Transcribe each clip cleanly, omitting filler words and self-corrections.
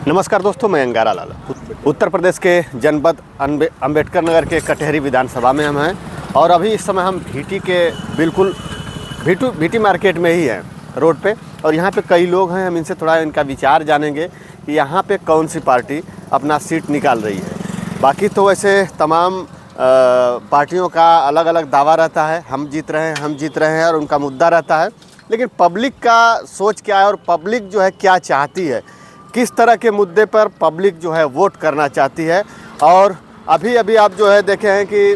नमस्कार दोस्तों, मैं अंगारा लाल। उत्तर प्रदेश के जनपद अंबेडकर नगर के कटहरी विधानसभा में हम हैं और अभी इस समय हम भीटी के बिल्कुल भीटी मार्केट में ही हैं, रोड पे। और यहाँ पे कई लोग हैं, हम इनसे थोड़ा इनका विचार जानेंगे कि यहाँ पे कौन सी पार्टी अपना सीट निकाल रही है। बाकी तो वैसे तमाम पार्टियों का अलग अलग दावा रहता है, हम जीत रहे हैं और उनका मुद्दा रहता है। लेकिन पब्लिक का सोच क्या है और पब्लिक जो है क्या चाहती है, किस तरह के मुद्दे पर पब्लिक जो है वोट करना चाहती है। और अभी आप जो है देखे हैं कि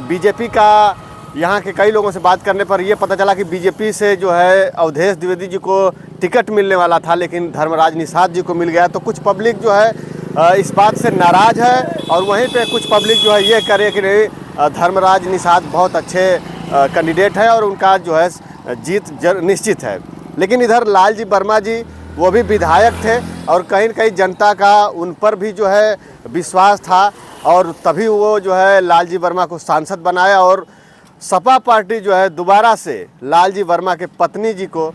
बीजेपी का यहाँ के कई लोगों से बात करने पर ये पता चला कि बीजेपी से जो है अवधेश द्विवेदी जी को टिकट मिलने वाला था, लेकिन धर्मराज निषाद जी को मिल गया। तो कुछ पब्लिक जो है इस बात से नाराज़ है और वहीं पे कुछ पब्लिक जो है ये करे कि नहीं, धर्मराज निषाद बहुत अच्छे कैंडिडेट है और उनका जो है जीत निश्चित है। लेकिन इधर लालजी वर्मा जी वो भी विधायक थे और कहीं न कहीं जनता का उन पर भी जो है विश्वास था और तभी वो जो है लालजी वर्मा को सांसद बनाया और सपा पार्टी जो है दोबारा से लालजी वर्मा के पत्नी जी को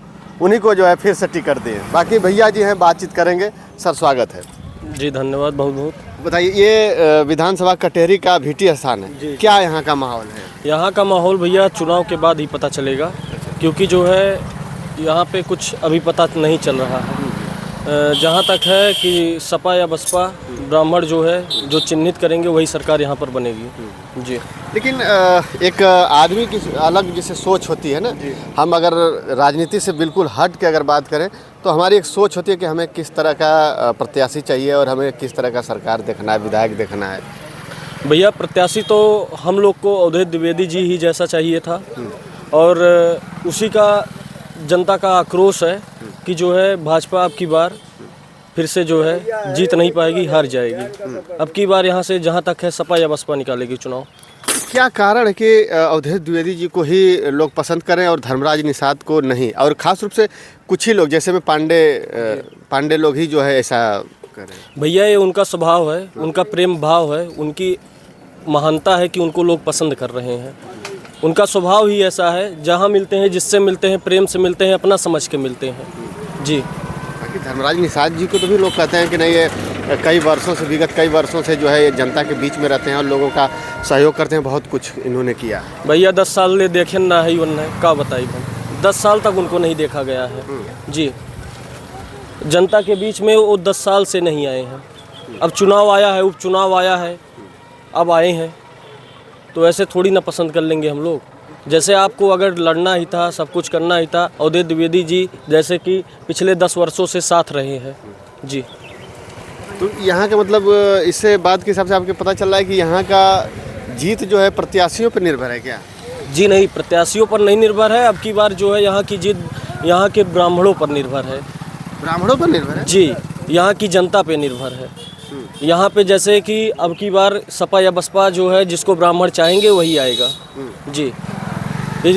उन्हीं को जो है फिर से टिकट दिए। बाकी भैया जी हैं, बातचीत करेंगे। सर स्वागत है जी। धन्यवाद बहुत बहुत। बताइए, ये विधानसभा कटहरी का भीटी स्थान है, क्या यहाँ का माहौल है? यहाँ का माहौल भैया चुनाव के बाद ही पता चलेगा, क्योंकि जो है यहाँ पे कुछ अभी पता नहीं चल रहा है। जहाँ तक है कि सपा या बसपा ब्राह्मण जो है जो चिन्हित करेंगे वही सरकार यहाँ पर बनेगी जी। लेकिन एक आदमी की अलग जैसे सोच होती है ना, हम अगर राजनीति से बिल्कुल हट के अगर बात करें तो हमारी एक सोच होती है कि हमें किस तरह का प्रत्याशी चाहिए और हमें किस तरह का सरकार देखना है, विधायक देखना है। भैया प्रत्याशी तो हम लोग को अवधेश द्विवेदी जी ही जैसा चाहिए था और उसी का जनता का आक्रोश है कि जो है भाजपा अब की बार फिर से जो है जीत नहीं पाएगी, हार जाएगी। अब की बार यहाँ से जहाँ तक है सपा या बसपा निकालेगी चुनाव। क्या कारण है कि अवधेश द्विवेदी जी को ही लोग पसंद करें और धर्मराज निषाद को नहीं? और ख़ास रूप से कुछ ही लोग जैसे में पांडे लोग ही जो है ऐसा करें। भैया ये उनका स्वभाव है, उनका प्रेम भाव है, उनकी महानता है कि उनको लोग पसंद कर रहे हैं। उनका स्वभाव ही ऐसा है, जहाँ मिलते हैं जिससे मिलते हैं प्रेम से मिलते हैं, अपना समझ के मिलते हैं जी। बाकी धर्मराज निषाद जी को तो भी लोग कहते हैं कि नहीं, ये विगत कई वर्षों से जो है ये जनता के बीच में रहते हैं और लोगों का सहयोग करते हैं, बहुत कुछ इन्होंने किया। भैया 10 साल ले देखे ना ही उन्होंने क्या बताई, 10 साल तक उनको नहीं देखा गया है जी। जनता के बीच में वो 10 साल से नहीं आए हैं। अब चुनाव आया है, उपचुनाव आया है, अब आए हैं तो ऐसे थोड़ी ना पसंद कर लेंगे हम लोग। जैसे आपको अगर लड़ना ही था, सब कुछ करना ही था, अवधेश द्विवेदी जी जैसे कि पिछले 10 वर्षों से साथ रहे हैं जी। तो यहाँ का मतलब इससे बात के हिसाब से आपको पता चल रहा है कि यहाँ का जीत जो है प्रत्याशियों पर निर्भर है क्या? जी नहीं, प्रत्याशियों पर नहीं निर्भर है। अब की बार जो है यहाँ की जीत यहाँ के ब्राह्मणों पर निर्भर है। ब्राह्मणों पर निर्भर है जी, यहाँ की जनता पे निर्भर है। यहाँ पे जैसे कि अब की बार सपा या बसपा जो है जिसको ब्राह्मण चाहेंगे वही आएगा जी।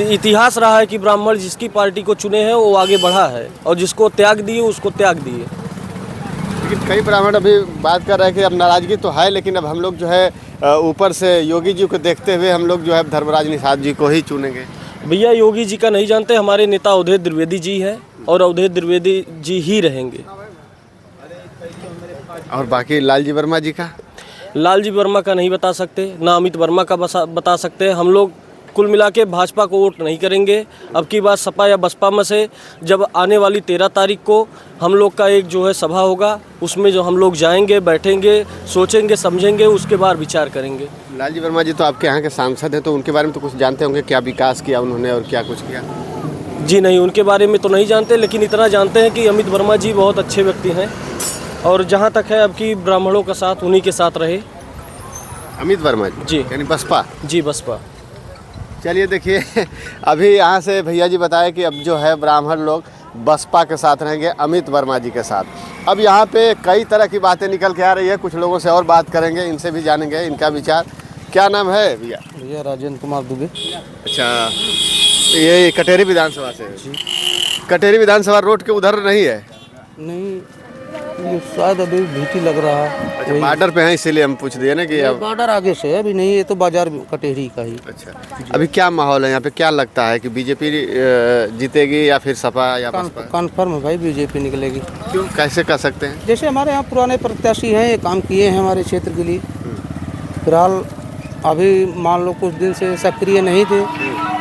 इतिहास रहा है कि ब्राह्मण जिसकी पार्टी को चुने हैं वो आगे बढ़ा है और जिसको त्याग दिए उसको त्याग दिए। लेकिन कई ब्राह्मण अभी बात कर रहे हैं कि अब नाराजगी तो है, लेकिन अब हम लोग जो है ऊपर से योगी जी को देखते हुए हम लोग जो है धर्मराज निषाद जी को ही चुनेंगे। भैया योगी जी का नहीं जानते, हमारे नेता अवधेश द्विवेदी जी है और अवधेश द्विवेदी जी ही रहेंगे। और बाकी लालजी वर्मा जी का? लालजी वर्मा का नहीं बता सकते, ना अमित वर्मा का बता सकते। हम लोग कुल मिला के भाजपा को वोट नहीं करेंगे। अब की बार सपा या बसपा में से जब आने वाली 13 तारीख को हम लोग का एक जो है सभा होगा, उसमें जो हम लोग जाएंगे, बैठेंगे, सोचेंगे, समझेंगे, उसके बाद विचार करेंगे। लालजी वर्मा जी तो आपके यहाँ के सांसद हैं, तो उनके बारे में तो कुछ जानते होंगे, क्या विकास किया उन्होंने और क्या कुछ किया? जी नहीं, उनके बारे में तो नहीं जानते, लेकिन इतना जानते हैं कि अमित वर्मा जी बहुत अच्छे व्यक्ति हैं और जहाँ तक है अब की ब्राह्मणों का साथ उन्हीं के साथ रहे। अमित वर्मा जी यानी बसपा? जी बसपा। चलिए देखिए, अभी यहाँ से भैया जी बताए कि अब जो है ब्राह्मण लोग बसपा के साथ रहेंगे, अमित वर्मा जी के साथ। अब यहाँ पे कई तरह की बातें निकल के आ रही है, कुछ लोगों से और बात करेंगे, इनसे भी जानेंगे इनका विचार। क्या नाम है भैया? भैया राजेंद्र कुमार दुबे। अच्छा, ये कटहरी विधानसभा से? कटहरी विधानसभा रोड के उधर नहीं है? नहीं, शायद अभी भीटी लग रहा है। अच्छा, बॉर्डर पे है इसीलिए हम पूछ दिए ना कि अब। बॉर्डर आगे से है, अभी नहीं, ये तो बाजार कटेहरी का ही। अच्छा, अभी क्या माहौल है यहाँ पे, क्या लगता है कि बीजेपी जीतेगी या फिर सपा या बसपा? कन्फर्म है भाई, बीजेपी निकलेगी। क्यों, कैसे कर सकते हैं? जैसे हमारे यहाँ पुराने प्रत्याशी हैं, ये काम किए हैं हमारे क्षेत्र के लिए। फिलहाल अभी मान लो कुछ दिन से सक्रिय नहीं थे,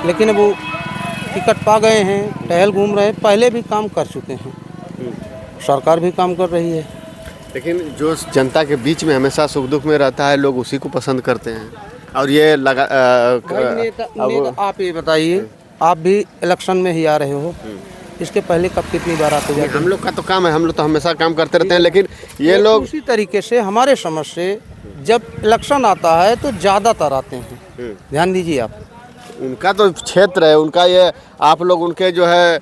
लेकिन अब वो टिकट पा गए हैं, टहल घूम रहे हैं, पहले भी काम कर चुके हैं, सरकार भी काम कर रही है। लेकिन जो जनता के बीच में हमेशा सुख दुख में रहता है, लोग उसी को पसंद करते हैं। और ये लगा नेता आप ये बताइए, आप भी इलेक्शन में ही आ रहे हो, इसके पहले कब कितनी बार आते जाते? हम लोग का तो काम है, हम लोग तो हमेशा काम करते रहते हैं, लेकिन ये लोग उसी तरीके से हमारे समझ से जब इलेक्शन आता है तो ज़्यादातर आते हैं। ध्यान दीजिए आप, उनका तो क्षेत्र है, उनका ये आप लोग उनके जो है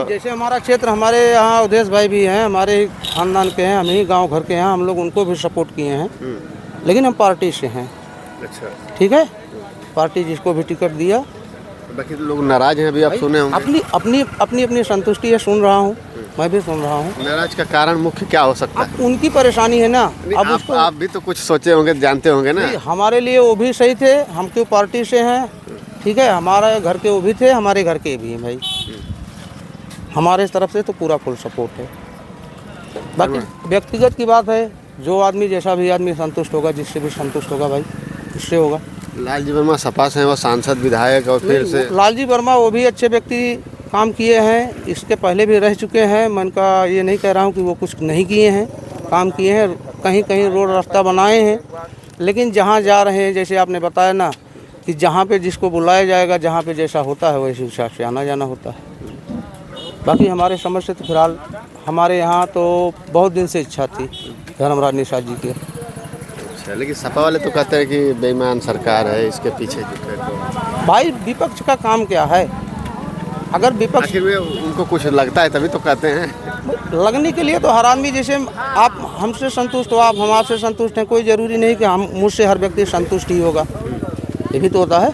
जैसे हमारा क्षेत्र, हमारे यहाँ उदेश भाई भी हैं, हमारे खानदान के हैं, हम ही गांव घर के हैं, हम लोग उनको भी सपोर्ट किए हैं, लेकिन हम पार्टी से हैं। अच्छा, ठीक है, पार्टी जिसको भी टिकट दिया। बाकी तो लोग नाराज हैं, अभी आप सुने होंगे। अपनी संतुष्टि है, सुन रहा हूँ, मैं भी सुन रहा हूँ। नाराज का कारण मुख्य क्या हो सकता है? उनकी परेशानी है ना। अब आप भी तो कुछ सोचे होंगे, जानते होंगे ना। हमारे लिए वो भी सही थे, हम क्यों पार्टी से हैं, ठीक है, हमारे घर के वो भी थे, हमारे घर के भी हैं भाई, हमारे तरफ से तो पूरा फुल सपोर्ट है। बाकी व्यक्तिगत की बात है, जो आदमी जैसा भी आदमी संतुष्ट होगा, जिससे भी संतुष्ट होगा भाई, उससे होगा। लालजी वर्मा सपा से हैं, वो सांसद विधायक, और फिर से लालजी वर्मा वो भी अच्छे व्यक्ति, काम किए हैं, इसके पहले भी रह चुके हैं। मैं उनका ये नहीं कह रहा हूँ कि वो कुछ नहीं किए हैं, काम किए हैं, कहीं कहीं रोड रास्ता बनाए हैं, लेकिन जहाँ जा रहे हैं, जैसे आपने बताया ना कि जहाँ पे जिसको बुलाया जाएगा, जहाँ पे जैसा होता है वैसे हिसाब से आना जाना होता है। बाकी हमारे समझ से तो फिलहाल हमारे यहाँ तो बहुत दिन से इच्छा थी धर्मराज निषाद जी की। अच्छा, लेकिन सपा वाले तो कहते हैं कि बेईमान सरकार है, इसके पीछे जो है तो भाई विपक्ष का काम क्या है? अगर विपक्ष, आखिर में उनको कुछ लगता है तभी तो कहते हैं। लगने के लिए तो हर आदमी, जैसे आप हमसे संतुष्ट हो, आप हम आपसे संतुष्ट हैं, कोई ज़रूरी नहीं कि हम मुझसे हर व्यक्ति संतुष्ट ही होगा, ये भी तो होता है।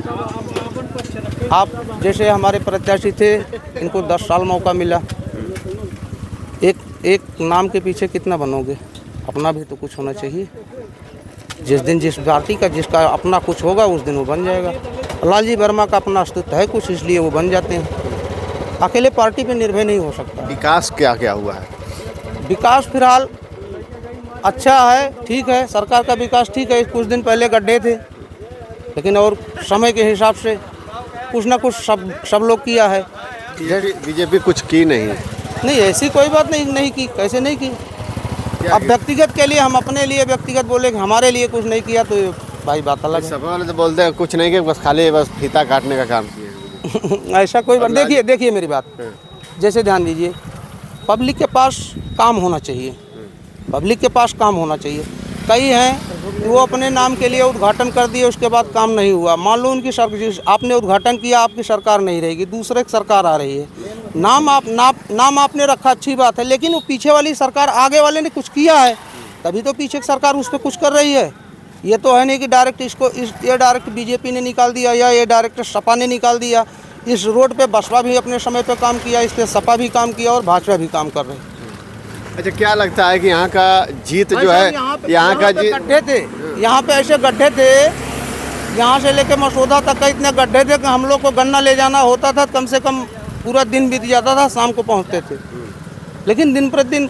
आप जैसे हमारे प्रत्याशी थे, इनको 10 साल मौका मिला, एक नाम के पीछे कितना बनोगे? अपना भी तो कुछ होना चाहिए। जिस दिन जिस पार्टी का जिसका अपना कुछ होगा, उस दिन वो बन जाएगा। लालजी वर्मा का अपना अस्तित्व है कुछ, इसलिए वो बन जाते हैं, अकेले पार्टी पे निर्भर नहीं हो सकता। विकास क्या क्या हुआ है? विकास फिलहाल अच्छा है, ठीक है, सरकार का विकास ठीक है। कुछ दिन पहले गड्ढे थे, लेकिन और समय के हिसाब से कुछ ना कुछ सब लोग किया है। बीजेपी कुछ की नहीं? नहीं, ऐसी कोई बात नहीं की, कैसे नहीं की? अब व्यक्तिगत के लिए, हम अपने लिए व्यक्तिगत बोले कि हमारे लिए कुछ नहीं किया, तो भाई बात अलग है। सपा वाले तो बोलते हैं कुछ नहीं किया, बस खाली बस फीता काटने का काम किया। ऐसा कोई बात, देखिए मेरी बात, जैसे ध्यान दीजिए, पब्लिक के पास काम होना चाहिए, पब्लिक के पास काम होना चाहिए। कई हैं कि वो अपने नाम के लिए उद्घाटन कर दिए, उसके बाद काम नहीं हुआ। मान लो उनकी सरकार, आपने उद्घाटन किया, आपकी सरकार नहीं रहेगी, दूसरे की सरकार आ रही है, नाम आपने रखा, अच्छी बात है, लेकिन वो पीछे वाली सरकार, आगे वाले ने कुछ किया है, तभी तो पीछे की सरकार उस पर कुछ कर रही है। ये तो है नहीं कि डायरेक्ट ये डायरेक्ट बीजेपी ने निकाल दिया या ये डायरेक्ट सपा ने निकाल दिया। इस रोड पे बसपा भी अपने समय पे काम किया, इस पे सपा भी काम किया और भाजपा भी काम कर रही है। अच्छा, क्या लगता है कि यहाँ का जीत जो है, यहाँ का जीत, गड्ढे थे, यहाँ पे ऐसे गड्ढे थे, यहाँ से लेके मसौदा तक का इतने गड्ढे थे कि हम लोग को गन्ना ले जाना होता था, कम से कम पूरा दिन बीत जाता था, शाम को पहुँचते थे। लेकिन दिन प्रतिदिन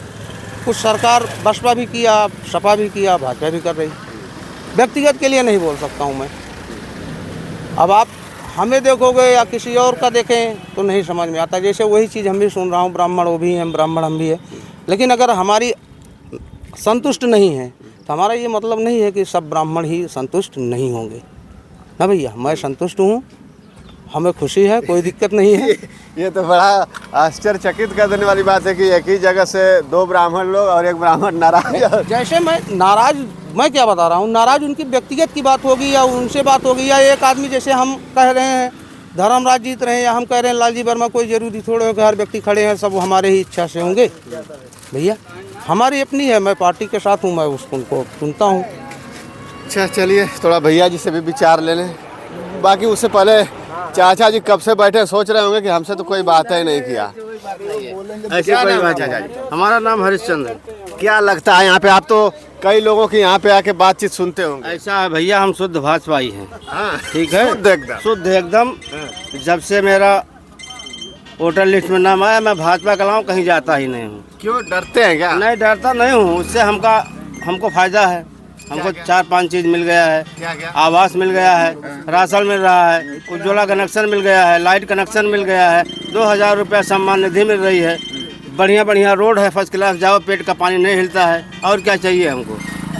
कुछ सरकार बसपा भी किया, सपा भी किया, भाजपा भी कर रही। व्यक्तिगत के लिए नहीं बोल सकता हूँ मैं। अब आप हमें देखोगे या किसी और का देखें तो नहीं समझ में आता। जैसे वही चीज़ हम भी सुन रहा हूँ, ब्राह्मण वो भी हैं, ब्राह्मण हम भी हैं, लेकिन अगर हमारी संतुष्ट नहीं है तो हमारा ये मतलब नहीं है कि सब ब्राह्मण ही संतुष्ट नहीं होंगे ना भैया। मैं संतुष्ट हूँ, हमें खुशी है, कोई दिक्कत नहीं है। ये तो बड़ा आश्चर्यचकित कर देने वाली बात है कि एक ही जगह से 2 ब्राह्मण लोग और एक ब्राह्मण नाराज। जैसे मैं क्या बता रहा हूँ, नाराज उनकी व्यक्तिगत की बात होगी या उनसे बात होगी, या एक आदमी जैसे हम कह रहे हैं धर्मराज जीत रहे हैं या हम कह रहे हैं लालजी वर्मा, कोई ज़रूरी थोड़े हो कि हर व्यक्ति खड़े हैं सब हमारे ही इच्छा से होंगे। भैया हमारी अपनी है, मैं पार्टी के साथ हूँ, मैं उनको सुनता हूँ। अच्छा, चलिए थोड़ा भैया जी से भी विचार ले लें। बाकी उससे पहले चाचा जी कब से बैठे सोच रहे होंगे कि हमसे तो कोई बात ही नहीं किया। ऐसी कोई बात? चाचा जी, हमारा नाम हरिश्चंद्र है। क्या लगता है यहाँ पे, आप तो कई लोगों की यहाँ पे आके बातचीत सुनते होंगे। ऐसा है भैया, हम शुद्ध भाजपाई हैं। हाँ, ठीक है, शुद्ध एकदम। शुद्ध एकदम। जब से मेरा वोटर लिस्ट में नाम आया, मैं भाजपा का लाऊं कहीं जाता ही नहीं हूँ। क्यों, डरते हैं क्या? नहीं डरता नहीं हूँ, उससे हमको फायदा है। हमको 4-5 चीज़ मिल गया है। क्या? आवास मिल गया है, राशन मिल रहा है, उज्ज्वला कनेक्शन मिल गया है, लाइट कनेक्शन मिल गया है, 2000 रुपया सम्मान निधि मिल रही है, बढ़िया बढ़िया रोड है, फर्स्ट क्लास, जाओ पेट का पानी नहीं हिलता है। और क्या चाहिए हमको?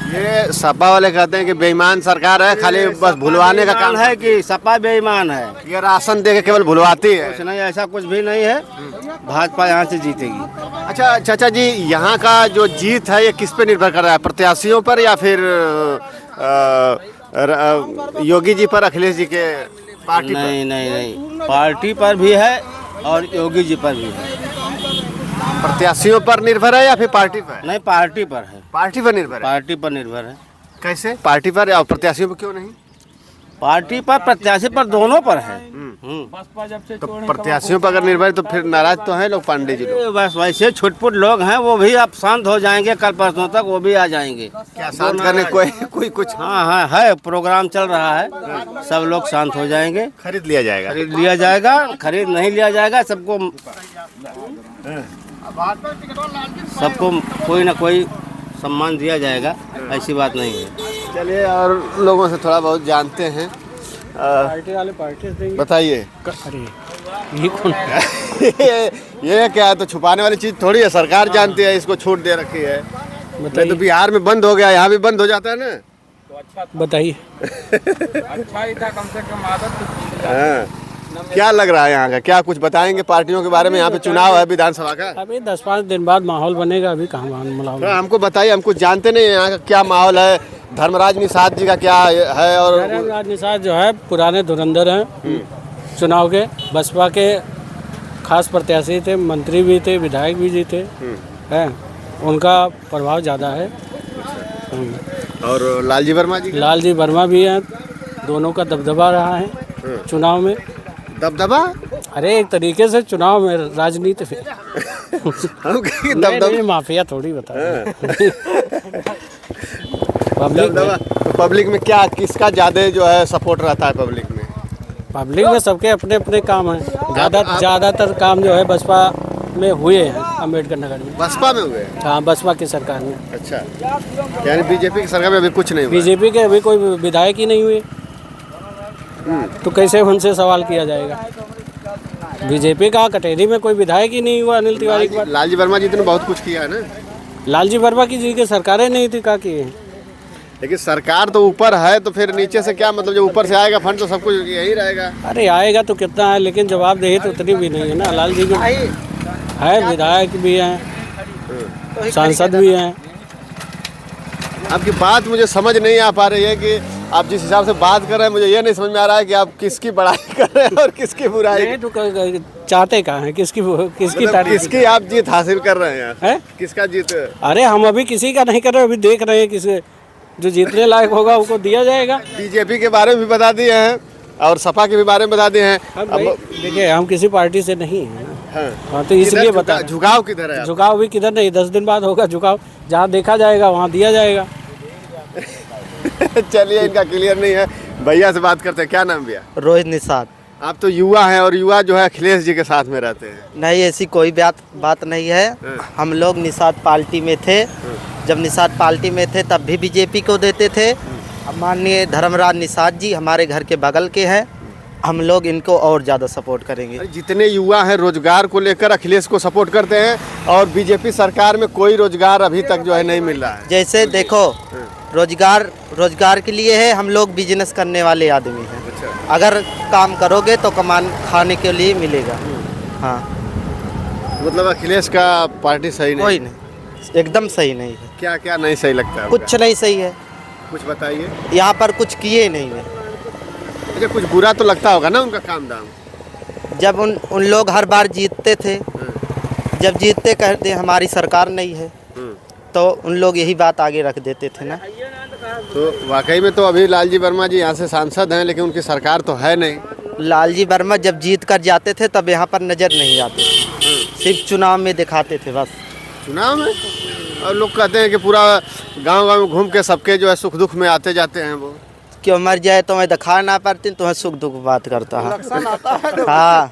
ये सपा वाले कहते हैं कि बेईमान सरकार है, खाली बस भुलवाने का काम है कि सपा बेईमान है। ये राशन दे के केवल भुलवाती है। कुछ नहीं, ऐसा कुछ भी नहीं है। भाजपा यहाँ से जीतेगी। अच्छा चाचा जी, यहाँ का जो जीत है ये किस पे निर्भर कर रहा है, प्रत्याशियों पर या फिर योगी जी पर, अखिलेश जी के पार्टी पर? नहीं, पार्टी पर भी है और योगी जी पर भी है। प्रत्याशियों पर निर्भर है या फिर पार्टी पर? नहीं, पार्टी पर है। पार्टी पर निर्भर है। पार्टी पर निर्भर है। कैसे पार्टी पर और प्रत्याशियों पर क्यों नहीं? पार्टी पर, प्रत्याशी पर, दोनों पर है। तो प्रत्याशियों पर अगर निर्भर है तो फिर नाराज तो है लोग, पांडे जी लोग। बस वैसे छुटपुट लोग हैं, वो भी अब शांत हो जाएंगे, कल परसों तक वो भी आ जाएंगे। क्या शांत करने कोई कुछ? हाँ, है प्रोग्राम चल रहा है, सब लोग शांत हो जाएंगे। खरीद लिया जाएगा? खरीद लिया जाएगा, खरीद नहीं लिया जाएगा, सबको कोई ना कोई सम्मान दिया जाएगा, ऐसी बात नहीं है। चलिए और लोगों से थोड़ा बहुत जानते हैं। पार्टी वाले पार्टी देंगे। बताइए। अरे ये कौन ये क्या है, तो छुपाने वाली चीज थोड़ी है, सरकार जानती है, इसको छूट दे रखी है। नहीं तो बिहार में बंद हो गया, यहाँ भी बंद हो जाता है ना। बताइए। अच्छा ही था, कम से कम आदत। हाँ। क्या लग रहा है यहाँ का, क्या कुछ बताएंगे पार्टियों के बारे में? यहाँ पे चुनाव है विधानसभा का, अभी 10-5 दिन बाद माहौल बनेगा, अभी कहाँ माहौल। तो हमको बताइए, हम कुछ जानते नहीं यहाँ का क्या माहौल है। धर्मराज निषाद जी का क्या है? और धर्मराज निषाद जो है पुराने धुरंधर हैं चुनाव के, बसपा के खास प्रत्याशी थे, मंत्री भी थे, विधायक भी जी थे, हैं, उनका प्रभाव ज़्यादा है। और लालजी वर्मा जी? लालजी वर्मा भी हैं, दोनों का दबदबा रहा है चुनाव में। दबदबा? अरे एक तरीके से चुनाव में राजनीति में दबदबा माफिया थोड़ी बता पब्लिक में क्या, किसका ज्यादा जो है सपोर्ट रहता है पब्लिक में? पब्लिक में सबके अपने अपने काम हैं। ज़्यादातर काम जो है बसपा में हुए हैं, अम्बेडकर नगर में। बसपा में हुए? हाँ, बसपा की सरकार में। अच्छा, यानी बीजेपी की सरकार में अभी कुछ नहीं हुआ? बीजेपी के अभी कोई विधायक ही नहीं हुए, तो कैसे उनसे सवाल किया जाएगा? बीजेपी का कटेरी में कोई विधायक ही नहीं हुआ अनिल तिवारी के बाद। लालजी वर्मा जी ने बहुत कुछ किया है ना। लालजी वर्मा की जी की सरकारें नहीं थी, क्या किए? लेकिन सरकार तो ऊपर है, तो फिर नीचे से क्या मतलब, जो ऊपर से आएगा फंड तो सब कुछ यही रहेगा। अरे आएगा तो कितना है, लेकिन जवाबदेही तो उतनी भी नहीं है ना। लालजी की है, विधायक भी हैं, सांसद भी हैं। आपकी बात मुझे समझ नहीं आ पा रही है कि आप जिस हिसाब से बात कर रहे हैं, मुझे ये नहीं समझ में आ रहा है कि आप किसकी बड़ाई कर रहे हैं और किसकी बुराई। नहीं तो चाहते कहाँ हैं, किसकी मतलब तारीफ? किसकी आप जीत हासिल कर रहे हैं? है? किसका जीत? अरे हम अभी किसी का नहीं कर रहे, अभी देख रहे हैं किसी जो जीतने लायक होगा उसको दिया जाएगा। बीजेपी के बारे में भी बता दिए हैं और सपा के भी बारे में बता दिए हैं। अब देखिए, हम किसी पार्टी से नहीं हैं। हाँ, तो इसलिए बता, झुकाव किधर है? झुकाव भी किधर नहीं, 10 दिन बाद होगा झुकाव, जहाँ देखा जाएगा वहाँ दिया जाएगा। चलिए, इनका क्लियर नहीं है। भैया से बात करते हैं। क्या नाम भैया? रोहित निषाद। आप तो युवा हैं और युवा जो है अखिलेश जी के साथ में रहते हैं। नहीं, ऐसी कोई बात नहीं है। हम लोग निषाद पार्टी में थे, जब निषाद पार्टी में थे तब भी बीजेपी को देते थे। अब माननीय धर्मराज निषाद जी हमारे घर के बगल के हैं, हम लोग इनको और ज़्यादा सपोर्ट करेंगे। जितने युवा हैं रोजगार को लेकर अखिलेश को सपोर्ट करते हैं, और बीजेपी सरकार में कोई रोजगार अभी तक जो है नहीं मिल रहा है। जैसे देखो, रोजगार के लिए है, हम लोग बिजनेस करने वाले आदमी हैं। अच्छा। अगर काम करोगे तो खाने के लिए मिलेगा। हाँ, मतलब अखिलेश का पार्टी सही नहीं? कोई नहीं, एकदम सही नहीं है। क्या क्या नहीं सही लगता है? कुछ नहीं सही है, कुछ बताइए। यहाँ पर कुछ किए नहीं है। अच्छा, कुछ बुरा तो लगता होगा ना उनका काम धाम? जब उन लोग हर बार जीतते थे, जब जीतते कहते हमारी सरकार नहीं है, तो उन लोग यही बात आगे रख देते थे ना। तो वाकई में तो अभी लालजी वर्मा जी यहाँ से सांसद हैं, लेकिन उनकी सरकार तो है नहीं। लालजी वर्मा जब जीत कर जाते थे तब यहाँ पर नज़र नहीं आते, सिर्फ चुनाव में दिखाते थे बस। चुनाव में? और लोग कहते हैं कि पूरा गांव-गांव में घूम के सबके जो है सुख दुख में आते जाते हैं वो। क्यों मर जाए तो मैं दिखा ना पाती तो सुख दुख बात करता है। हाँ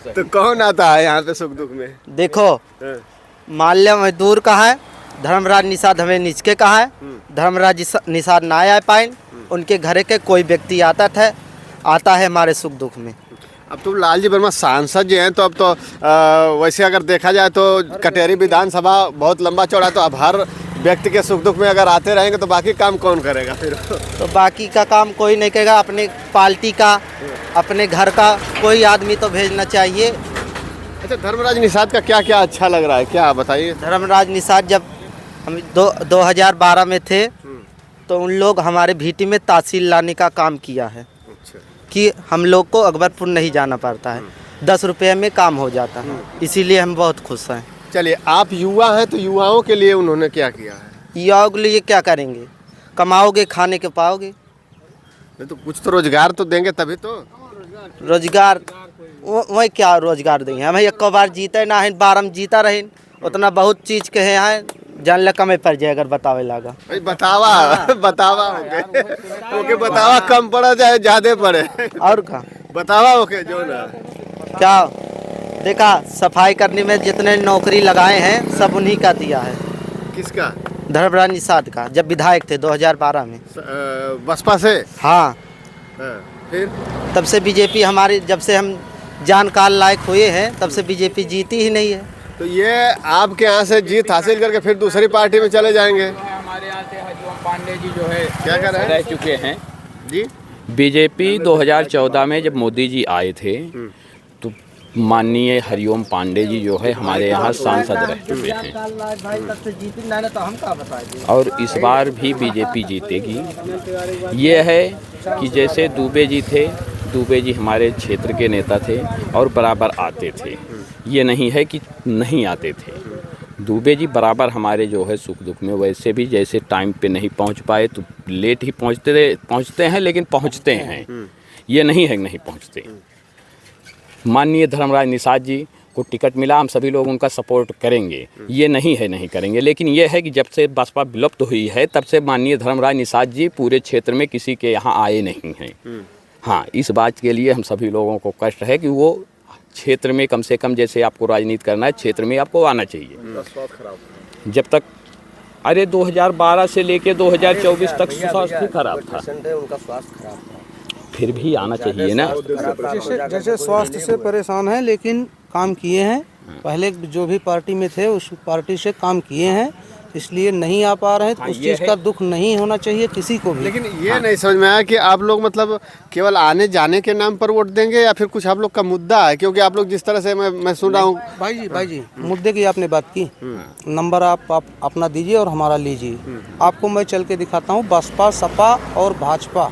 तो कौन आता है यहाँ पे सुख दुख में? देखो, माल्य मजदूर का है, धर्मराज निषाद हमें नीचे का है, धर्मराज निषाद ना आ पाए, उनके घर के कोई व्यक्ति आता है हमारे सुख दुख में। अब तो लालजी वर्मा सांसद जी हैं, तो अब तो वैसे अगर देखा जाए तो कटेहरी विधानसभा बहुत लंबा चौड़ा, तो अब हर व्यक्ति के सुख दुख में अगर आते रहेंगे तो बाकी काम कौन करेगा फिर? तो बाकी का काम कोई नहीं करेगा, अपने पार्टी का, अपने घर का कोई आदमी तो भेजना चाहिए। अच्छा, धर्मराज निषाद का क्या क्या अच्छा लग रहा है, क्या बताइए? धर्मराज निषाद जब हम 2012 में थे तो उन लोग हमारे भीटी में तहसील लाने का काम किया है कि हम लोग को अकबरपुर नहीं जाना पड़ता है, 10 रुपये में काम हो जाता है, इसीलिए हम बहुत खुश हैं। चलिए, आप युवा हैं तो युवाओं के लिए उन्होंने क्या किया है? युवाओं के लिए क्या करेंगे? कमाओगे खाने के पाओगे, नहीं तो कुछ तो रोजगार तो देंगे तभी तो। रोजगार वही क्या रोजगार देंगे? हम एक बार जीते ना है, बार हम जीता रहे, उतना बहुत चीज़ के हैं जान ल कमे पड़ जाए अगर बतावे लागा। भाई बतावा ओके, बतावा कम पड़ा चाहे ज्यादा पड़े, और का बतावा ओके जो ना क्या देखा, सफाई करने में जितने नौकरी लगाए हैं सब उन्हीं का दिया है। किसका? धर्मराज निषाद का, जब विधायक थे 2012 में। बसपा से? हाँ, फिर तब से बीजेपी हमारी, जब से हम जानकार लायक हुए हैं तब से बीजेपी जीती ही नहीं है। तो ये आपके यहाँ से जीत हासिल करके फिर दूसरी पार्टी में चले जाएंगे? हमारे यहाँ से हरिओम पांडे जी जो है क्या कर रहे हैं? रह चुके हैं जी। बीजेपी 2014 में जब मोदी जी आए थे तो माननीय हरिओम पांडे जी जो है हमारे यहाँ सांसद रह चुके हैं, और इस बार भी बीजेपी जीतेगी। ये है कि जैसे दुबे जी थे, दुबे जी हमारे क्षेत्र के नेता थे और बराबर आते थे, ये नहीं है कि नहीं आते थे। दुबे जी बराबर हमारे जो है सुख दुख में, वैसे भी जैसे टाइम पे नहीं पहुंच पाए तो लेट ही पहुंचते हैं, लेकिन पहुंचते हैं, ये नहीं है नहीं पहुंचते। माननीय धर्मराज निषाद जी को टिकट मिला, हम सभी लोग उनका सपोर्ट करेंगे, ये नहीं है नहीं करेंगे, लेकिन ये है कि जब से बसपा विलुप्त हुई है तब से माननीय धर्मराज निषाद जी पूरे क्षेत्र में किसी के यहाँ आए नहीं हैं। हाँ, इस बात के लिए हम सभी लोगों को कष्ट है कि वो क्षेत्र में कम से कम, जैसे आपको राजनीति करना है क्षेत्र में आपको आना चाहिए। जब तक अरे 2012 से लेके 2024 तक स्वास्थ्य खराब था, उनका स्वास्थ्य खराब था, फिर भी आना चाहिए ना। जैसे स्वास्थ्य से परेशान हैं लेकिन काम किए हैं, पहले जो भी पार्टी में थे उस पार्टी से काम किए हैं, इसलिए नहीं आ पा रहे हैं। तो उस चीज़ का दुख नहीं होना चाहिए किसी को भी। लेकिन ये नहीं समझ में आया कि आप लोग मतलब केवल आने जाने के नाम पर वोट देंगे या फिर कुछ आप लोग का मुद्दा है? क्योंकि आप लोग जिस तरह से मैं सुन रहा हूँ। भाई जी मुद्दे की आपने बात की, नंबर आप अपना दीजिए और हमारा लीजिए, आपको मैं चल के दिखाता हूँ। बसपा, सपा और भाजपा,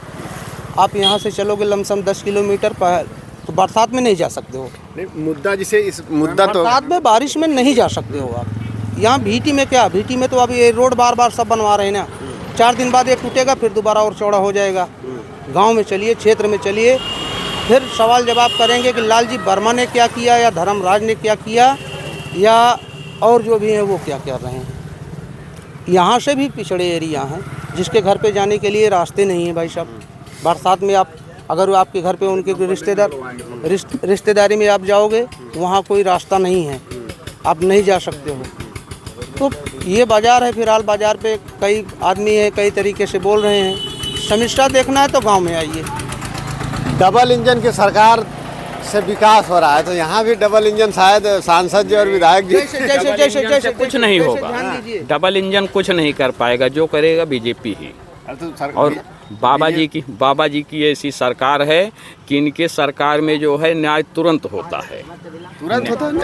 आप यहाँ से चलोगे लमसम 10 किलोमीटर पर, तो बरसात में नहीं जा सकते हो। नहीं, मुद्दा जिसे इस मुद्दा तो बरसात में, बारिश में नहीं जा सकते हो आप। यहाँ भीटी में क्या, भीटी में तो अभी ये रोड बार बार सब बनवा रहे हैं ना, 4 दिन बाद ये टूटेगा फिर दोबारा और चौड़ा हो जाएगा। गांव में चलिए, क्षेत्र में चलिए, फिर सवाल जवाब करेंगे कि लालजी वर्मा ने क्या किया या धर्मराज ने क्या किया या और जो भी हैं वो क्या कर रहे हैं। यहाँ से भी पिछड़े एरिया हैं जिसके घर पे जाने के लिए रास्ते नहीं हैं भाई साहब। बरसात में आप अगर आपके घर पे उनके रिश्तेदारी में आप जाओगे, वहाँ कोई रास्ता नहीं है, आप नहीं जा सकते हो। तो ये बाज़ार है, फिलहाल बाज़ार पे कई आदमी है कई तरीके से बोल रहे हैं। समीक्षा देखना है तो गांव में आइए। डबल इंजन की सरकार से विकास हो रहा है, तो यहाँ भी डबल इंजन शायद सांसद जी और विधायक जी जैसे कुछ नहीं होगा। डबल इंजन कुछ नहीं कर पाएगा, जो करेगा बीजेपी ही। और बाबा जी की ऐसी सरकार है कि इनके सरकार में जो है न्याय तुरंत होता है।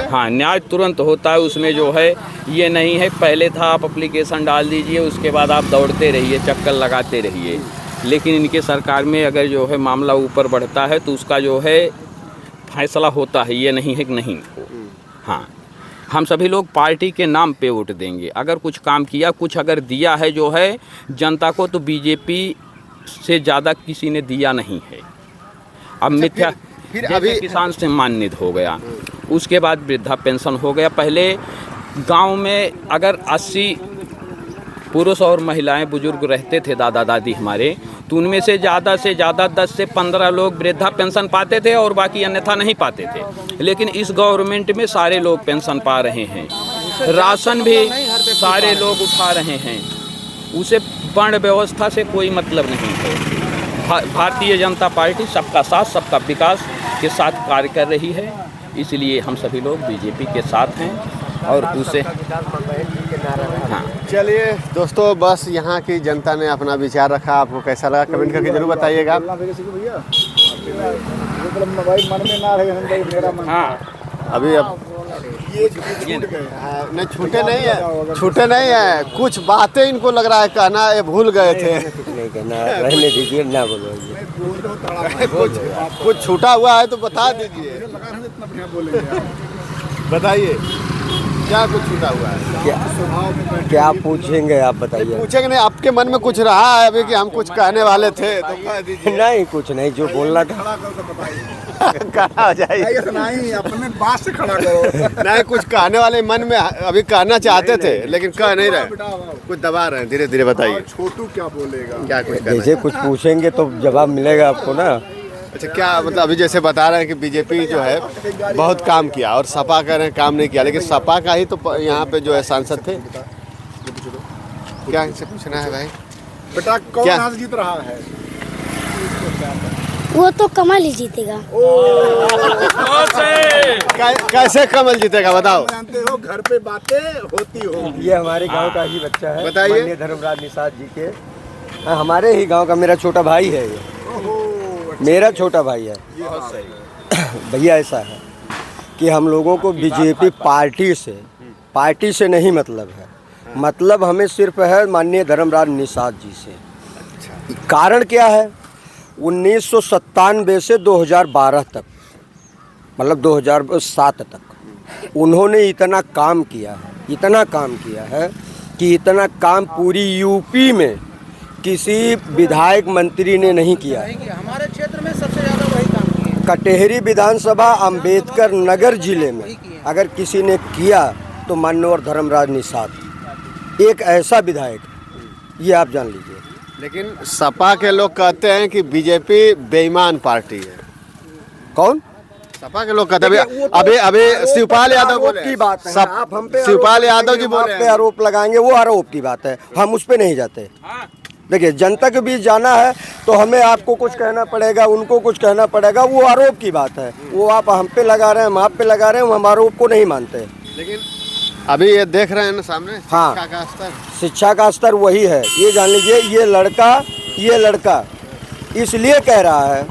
हाँ, न्याय तुरंत होता है। उसमें जो है ये नहीं है पहले था आप एप्लीकेशन डाल दीजिए, उसके बाद आप दौड़ते रहिए, चक्कर लगाते रहिए, लेकिन इनके सरकार में अगर जो है मामला ऊपर बढ़ता है तो उसका जो है फैसला होता है, ये नहीं है कि नहीं हो। हाँ, हम सभी लोग पार्टी के नाम पे वोट देंगे। अगर कुछ काम किया, कुछ अगर दिया है जो है जनता को, तो बीजेपी से ज़्यादा किसी ने दिया नहीं है। अब मिथ्या फिर अभी अभी किसान सम्मानित हो गया, उसके बाद वृद्धा पेंशन हो गया। पहले गांव में अगर 80 पुरुष और महिलाएं बुजुर्ग रहते थे दादा दादी हमारे, तो उनमें से ज़्यादा 10 से 15 लोग वृद्धा पेंशन पाते थे और बाकी अन्यथा नहीं पाते थे। लेकिन इस गवर्नमेंट में सारे लोग पेंशन पा रहे हैं, राशन भी सारे लोग उठा रहे हैं। उसे वर्ण व्यवस्था से कोई मतलब नहीं है। भारतीय जनता पार्टी सबका साथ सबका विकास के साथ कार्य कर रही है, इसलिए हम सभी लोग बीजेपी के साथ हैं और उसे हाँ। चलिए दोस्तों, बस यहाँ की जनता ने अपना विचार रखा। आपको कैसा लगा कमेंट करके जरूर बताइएगा। हाँ अभी अब नहीं छूटे नहीं है कुछ बातें इनको लग रहा है कहना ये भूल गए थे। नहीं कहना, रहने दीजिए, ना बोलो। कुछ छूटा हुआ है तो बता दीजिए, बताइए क्या कुछ छूटा हुआ है। क्या पूछेंगे आप बताइए। पूछेंगे नहीं, आपके मन में कुछ रहा है अभी कि हम कुछ कहने वाले थे तो कह दीजिए। नहीं कुछ नहीं, जो बोलना था खड़ा हो जाइए, नहीं अपने बात से खड़ा करो। नहीं कुछ कहने वाले मन में अभी कहना चाहते थे लेकिन कह नहीं रहे, कुछ दबा रहे हैं। धीरे धीरे बताइए। छोटू क्या बोलेगा, क्या कुछ जैसे कुछ पूछेंगे तो जवाब मिलेगा आपको ना। अच्छा क्या मतलब अभी जैसे बता रहे हैं कि बीजेपी जो है बहुत काम किया और सपा कह रहे हैं काम नहीं किया, लेकिन सपा का ही तो यहाँ पे जो है सांसद थे। क्या इनसे पूछना है भाई, बेटा कौन क्या? आज जीत रहा है? वो तो कमल ही जीतेगा। कैसे कमल जीतेगा बताओ। जानते हो घर पे बातें होती हो। ये हमारे गांव का ही बच्चा है, बताइए। माननीय धर्मराज निषाद जी के। हाँ, हमारे ही गांव का मेरा छोटा भाई है ये। मेरा छोटा भाई है भैया। ऐसा है कि हम लोगों को बीजेपी पार्टी से नहीं मतलब है, मतलब हमें सिर्फ है माननीय धर्मराज निषाद जी से। कारण क्या है, 1997 से 2012 तक, मतलब 2007 तक उन्होंने इतना काम किया है कि इतना काम पूरी यूपी में किसी विधायक मंत्री ने नहीं किया। हमारे क्षेत्र में सबसे ज़्यादा वही काम किया। कटेहरी विधानसभा अंबेडकर नगर जिले में अगर किसी ने किया तो माननीय धर्मराज निषाद एक ऐसा विधायक, ये आप जान लीजिए। लेकिन सपा के लोग कहते हैं कि बीजेपी बेईमान पार्टी है। कौन? सपा के लोग कहते हैं। अभी शिवपाल यादव बोले की बात है, आप हम पे शिवपाल यादव जी बोले पे आरोप लगाएंगे, वो आरोप की बात है, हम उस पे नहीं जाते। देखिए, जनता के बीच जाना है तो हमें आपको कुछ कहना पड़ेगा, उनको कुछ कहना पड़ेगा, वो आरोप की बात है। वो आप हम पे लगा रहे हैं, हम आप पे लगा रहे हैं, हम आरोप को नहीं मानते। लेकिन अभी ये देख रहे हैं ना सामने, हाँ, शिक्षा का स्तर, शिक्षा का स्तर वही है। ये जान लीजिए, ये लड़का इसलिए कह रहा है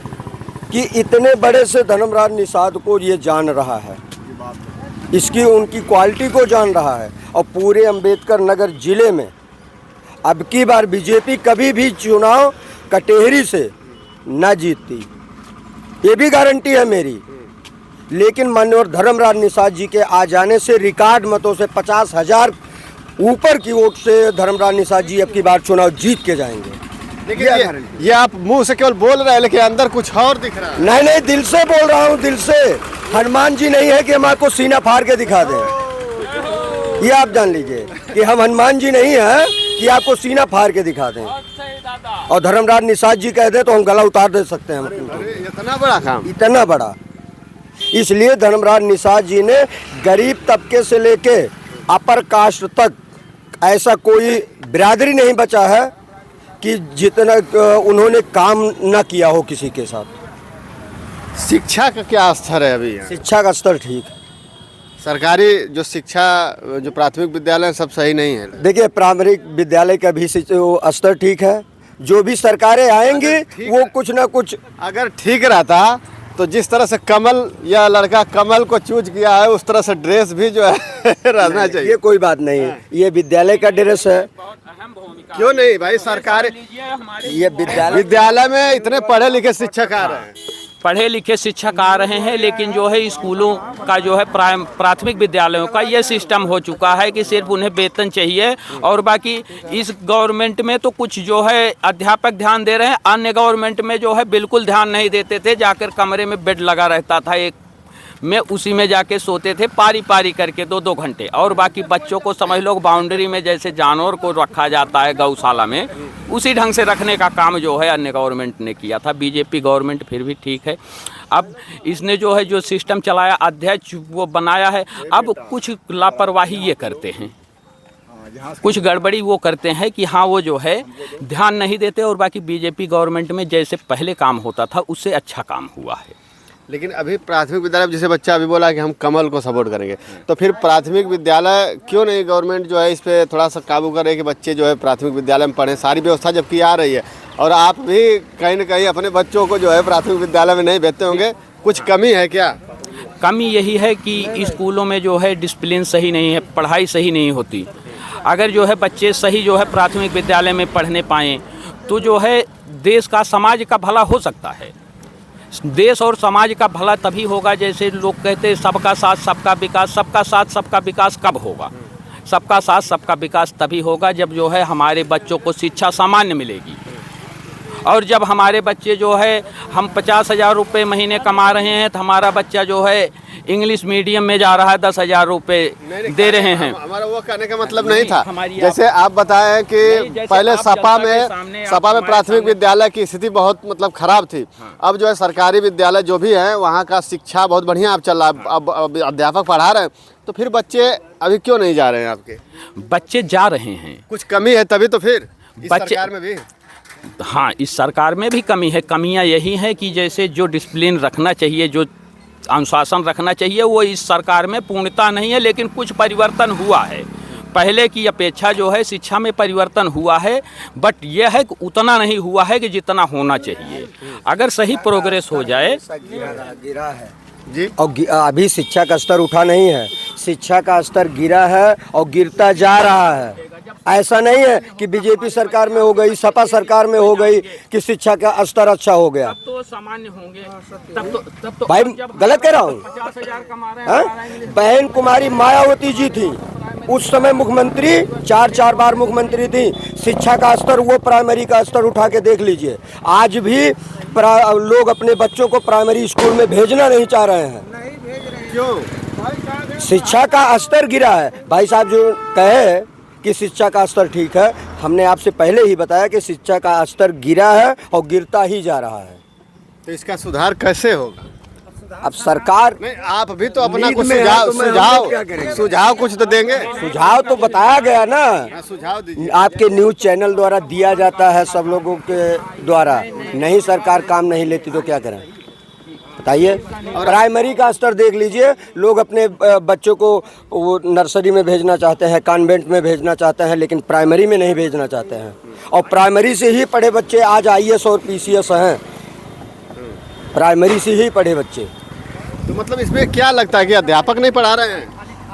कि इतने बड़े से धर्मराज निषाद को ये जान रहा है, इसकी उनकी क्वालिटी को जान रहा है। और पूरे अंबेडकर नगर जिले में अब की बार बीजेपी कभी भी चुनाव कटेहरी से न जीतती, ये भी गारंटी है मेरी। लेकिन माननीय धर्मराज निषाद जी के आ जाने से रिकॉर्ड मतों से 50,000 ऊपर की वोट से धर्मराज निषाद जी अब की बार चुनाव जीत के जाएंगे। लेकिन ये आप मुंह से केवल बोल रहे हैं लेकिन अंदर कुछ और दिख रहा है। नहीं, दिल से बोल रहा हूँ, दिल से। हनुमान जी नहीं है कि हम आपको सीना फाड़ के दिखा दें। ये आप जान लीजिए कि हम हनुमान जी नहीं है कि आपको सीना फाड़ के दिखा दें। और धर्मराज निषाद जी कह दे तो हम गला उतार दे सकते हैं। इतना बड़ा काम, इतना बड़ा। इसलिए धर्मराज निषाद जी ने गरीब तबके से लेके अपर कास्ट तक ऐसा कोई बिरादरी नहीं बचा है कि जितना उन्होंने काम न किया हो किसी के साथ। शिक्षा का क्या स्तर है अभी? शिक्षा का स्तर ठीक है। सरकारी जो शिक्षा, जो प्राथमिक विद्यालय सब सही नहीं है। देखिए, प्राथमिक विद्यालय का भी स्तर ठीक है। जो भी सरकारें आएंगी वो कुछ ना कुछ, अगर ठीक रहता तो जिस तरह से कमल या लड़का कमल को चूज किया है उस तरह से ड्रेस भी जो है रहना चाहिए। ये कोई बात नहीं है, ये विद्यालय का ड्रेस है। क्यों नहीं भाई, सरकार ये विद्यालय में इतने पढ़े लिखे शिक्षक आ रहे हैं। पढ़े लिखे शिक्षक आ रहे हैं, लेकिन जो है स्कूलों का जो है प्राथमिक विद्यालयों का ये सिस्टम हो चुका है कि सिर्फ उन्हें वेतन चाहिए और बाकी इस गवर्नमेंट में तो कुछ जो है अध्यापक ध्यान दे रहे हैं, अन्य गवर्नमेंट में जो है बिल्कुल ध्यान नहीं देते थे। जाकर कमरे में बेड लगा रहता था एक में उसी में जाके सोते थे पारी पारी करके 2-2 घंटे। और बाकी बच्चों को समझ लो बाउंड्री में जैसे जानवर को रखा जाता है गौशाला में, उसी ढंग से रखने का काम जो है अन्य गवर्नमेंट ने किया था। बीजेपी गवर्नमेंट फिर भी ठीक है। अब इसने जो है जो सिस्टम चलाया, अध्यक्ष वो बनाया है, अब कुछ लापरवाही ये करते हैं, कुछ गड़बड़ी वो करते हैं कि हाँ वो जो है ध्यान नहीं देते। और बाकी बीजेपी गवर्नमेंट में जैसे पहले काम होता था उससे अच्छा काम हुआ है। लेकिन अभी प्राथमिक विद्यालय, जैसे बच्चा अभी बोला कि हम कमल को सपोर्ट करेंगे, तो फिर प्राथमिक विद्यालय क्यों नहीं गवर्नमेंट जो है इस पर थोड़ा सा काबू करे कि बच्चे जो है प्राथमिक विद्यालय में पढ़ें? सारी व्यवस्था जबकि आ रही है और आप भी कहीं ना कहीं अपने बच्चों को जो है प्राथमिक विद्यालय में नहीं भेजते होंगे, कुछ कमी है क्या? कमी यही है कि स्कूलों में जो है डिसिप्लिन सही नहीं है, पढ़ाई सही नहीं होती। अगर जो है बच्चे सही जो है प्राथमिक विद्यालय में पढ़ने पाएँ तो जो है देश का समाज का भला हो सकता है। देश और समाज का भला तभी होगा, जैसे लोग कहते हैं सबका साथ सबका विकास। सबका साथ सबका विकास कब होगा? सबका साथ सबका विकास तभी होगा जब जो है हमारे बच्चों को शिक्षा सामान्य मिलेगी। और जब हमारे बच्चे जो है, हम 50,000 रुपये महीने कमा रहे हैं तो हमारा बच्चा जो है इंग्लिश मीडियम में जा रहा है, 10,000 रुपये दे रहे हैं। हमारा वो कहने का मतलब नहीं था। जैसे आप बताएं कि पहले सपा में प्राथमिक विद्यालय की स्थिति बहुत मतलब खराब थी। अब जो है सरकारी विद्यालय जो भी है वहाँ का शिक्षा बहुत बढ़िया अब चल रहा है, अब अध्यापक पढ़ा रहे हैं। तो फिर बच्चे अभी क्यों नहीं जा रहे हैं आपके? बच्चे जा रहे हैं, कुछ कमी है तभी तो फिर इस सरकार में भी। हाँ, इस सरकार में भी कमी है। कमियां यही हैं कि जैसे जो डिसिप्लिन रखना चाहिए, जो अनुशासन रखना चाहिए, वो इस सरकार में पूर्णता नहीं है। लेकिन कुछ परिवर्तन हुआ है, पहले की अपेक्षा जो है शिक्षा में परिवर्तन हुआ है, बट यह है कि उतना नहीं हुआ है कि जितना होना चाहिए। अगर सही प्रोग्रेस हो जाए। गिरा है जी, और अभी शिक्षा का स्तर उठा नहीं है, शिक्षा का स्तर गिरा है और गिरता जा रहा है। ऐसा नहीं है कि बीजेपी सरकार में हो गई, सपा सरकार में हो गई कि शिक्षा का स्तर अच्छा हो गया। तब तो सामान्य होंगे, तब तो भाई गलत कह रहा हूँ। 50,000 कमा रहे हैं। बहन कुमारी मायावती जी थी उस समय मुख्यमंत्री, 4 बार मुख्यमंत्री थी। शिक्षा का स्तर, वो प्राइमरी का स्तर उठा के देख लीजिए। आज भी लोग अपने बच्चों को प्राइमरी स्कूल में भेजना नहीं चाह रहे हैं। क्यों? शिक्षा का स्तर गिरा है। भाई साहब जो कहे कि शिक्षा का स्तर ठीक है, हमने आपसे पहले ही बताया कि शिक्षा का स्तर गिरा है और गिरता ही जा रहा है। तो इसका सुधार कैसे होगा? अब सरकार नहीं, आप भी तो अपना कुछ सुझाव कुछ तो देंगे। सुझाव तो बताया गया ना, सुझाव दीजिए। आपके न्यूज़ चैनल द्वारा दिया जाता है सब लोगों के द्वारा। नहीं सरकार काम नहीं लेती तो क्या करें बताइए? प्राइमरी का स्तर देख लीजिए, लोग अपने बच्चों को वो नर्सरी में भेजना चाहते हैं, कॉन्वेंट में भेजना चाहते हैं, लेकिन प्राइमरी में नहीं भेजना चाहते हैं। और प्राइमरी से ही पढ़े बच्चे आज IAS और PCS हैं, प्राइमरी से ही पढ़े बच्चे। तो मतलब इसमें क्या लगता है कि अध्यापक नहीं पढ़ा रहे हैं?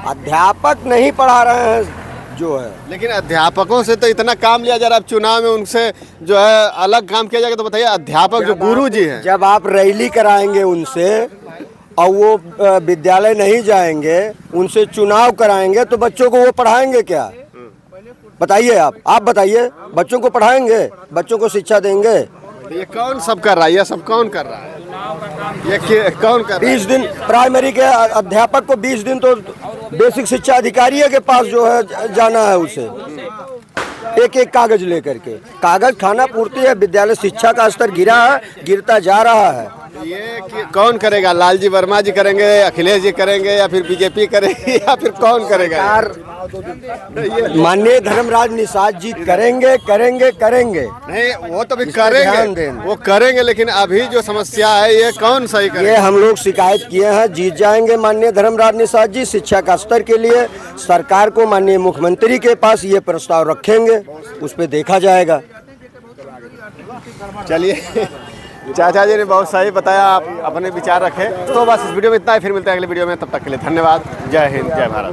अध्यापक नहीं पढ़ा रहे हैं जो है, लेकिन अध्यापकों से तो इतना काम लिया जा रहा है। अब चुनाव में उनसे जो है अलग काम किया जाएगा, तो बताइए अध्यापक जो गुरु जी हैं, जब आप रैली कराएंगे उनसे और वो विद्यालय नहीं जाएंगे, उनसे चुनाव कराएंगे, तो बच्चों को वो पढ़ाएंगे क्या? बताइए आप बताइए, बच्चों को पढ़ाएंगे? बच्चों को शिक्षा देंगे? ये कौन सब कर रहा है? ये सब कौन कर रहा है? ये कौन कर रहा है? 20 दिन प्राइमरी के अध्यापक को 20 दिन तो बेसिक शिक्षा अधिकारी के पास जो है जाना है, उसे एक कागज लेकर के। कागज खाना पूर्ति है। विद्यालय शिक्षा का स्तर गिरा है, गिरता जा रहा है। ये कौन करेगा? लालजी वर्मा जी करेंगे, अखिलेश जी करेंगे, या फिर बीजेपी करेगी, या फिर कौन करेगा? माननीय धर्मराज निषाद जी करेंगे। नहीं, वो तो भी करेंगे, वो करेंगे, लेकिन अभी जो समस्या है ये कौन सही करेगा? ये हम लोग शिकायत किए हैं, जीत जाएंगे माननीय धर्मराज निषाद जी। शिक्षा का स्तर के लिए सरकार को माननीय मुख्यमंत्री के पास ये प्रस्ताव रखेंगे, उस पर देखा जाएगा। चलिए, चाचा जी ने बहुत सही बताया, आप अपने विचार रखें। तो बस इस वीडियो में इतना ही, फिर मिलते हैं अगले वीडियो में। तब तक के लिए धन्यवाद। जय हिंद, जय भारत।